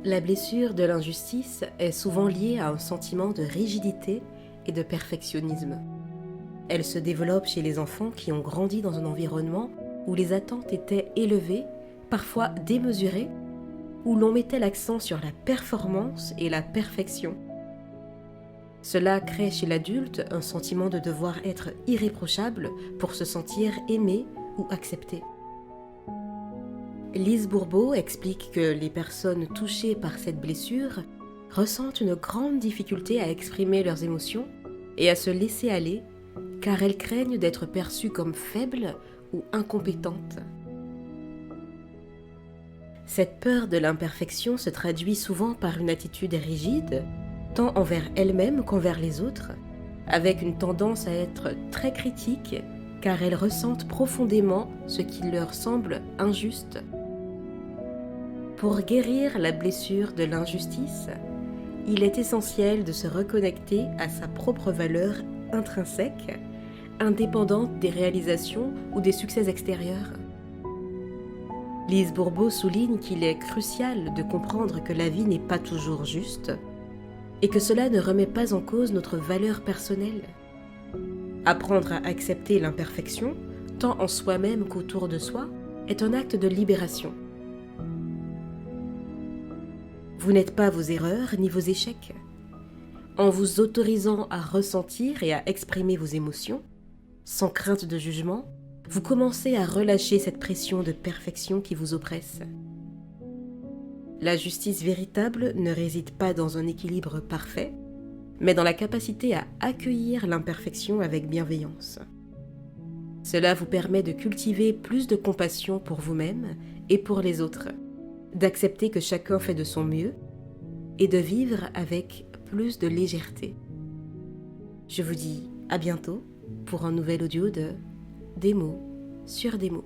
La blessure de l'injustice est souvent liée à un sentiment de rigidité et de perfectionnisme. Elle se développe chez les enfants qui ont grandi dans un environnement où les attentes étaient élevées, parfois démesurées, où l'on mettait l'accent sur la performance et la perfection. Cela crée chez l'adulte un sentiment de devoir être irréprochable pour se sentir aimé ou accepté. Lise Bourbeau explique que les personnes touchées par cette blessure ressentent une grande difficulté à exprimer leurs émotions et à se laisser aller, car elles craignent d'être perçues comme faibles ou incompétentes. Cette peur de l'imperfection se traduit souvent par une attitude rigide, tant envers elles-mêmes qu'envers les autres, avec une tendance à être très critique, car elles ressentent profondément ce qui leur semble injuste. Pour guérir la blessure de l'injustice, il est essentiel de se reconnecter à sa propre valeur intrinsèque, indépendante des réalisations ou des succès extérieurs. Lise Bourbeau souligne qu'il est crucial de comprendre que la vie n'est pas toujours juste et que cela ne remet pas en cause notre valeur personnelle. Apprendre à accepter l'imperfection, tant en soi-même qu'autour de soi, est un acte de libération. Vous n'êtes pas vos erreurs ni vos échecs. En vous autorisant à ressentir et à exprimer vos émotions, sans crainte de jugement, vous commencez à relâcher cette pression de perfection qui vous oppresse. La justice véritable ne réside pas dans un équilibre parfait, mais dans la capacité à accueillir l'imperfection avec bienveillance. Cela vous permet de cultiver plus de compassion pour vous-même et pour les autres, d'accepter que chacun fait de son mieux et de vivre avec plus de légèreté. Je vous dis à bientôt pour un nouvel audio de Des mots sur des mots.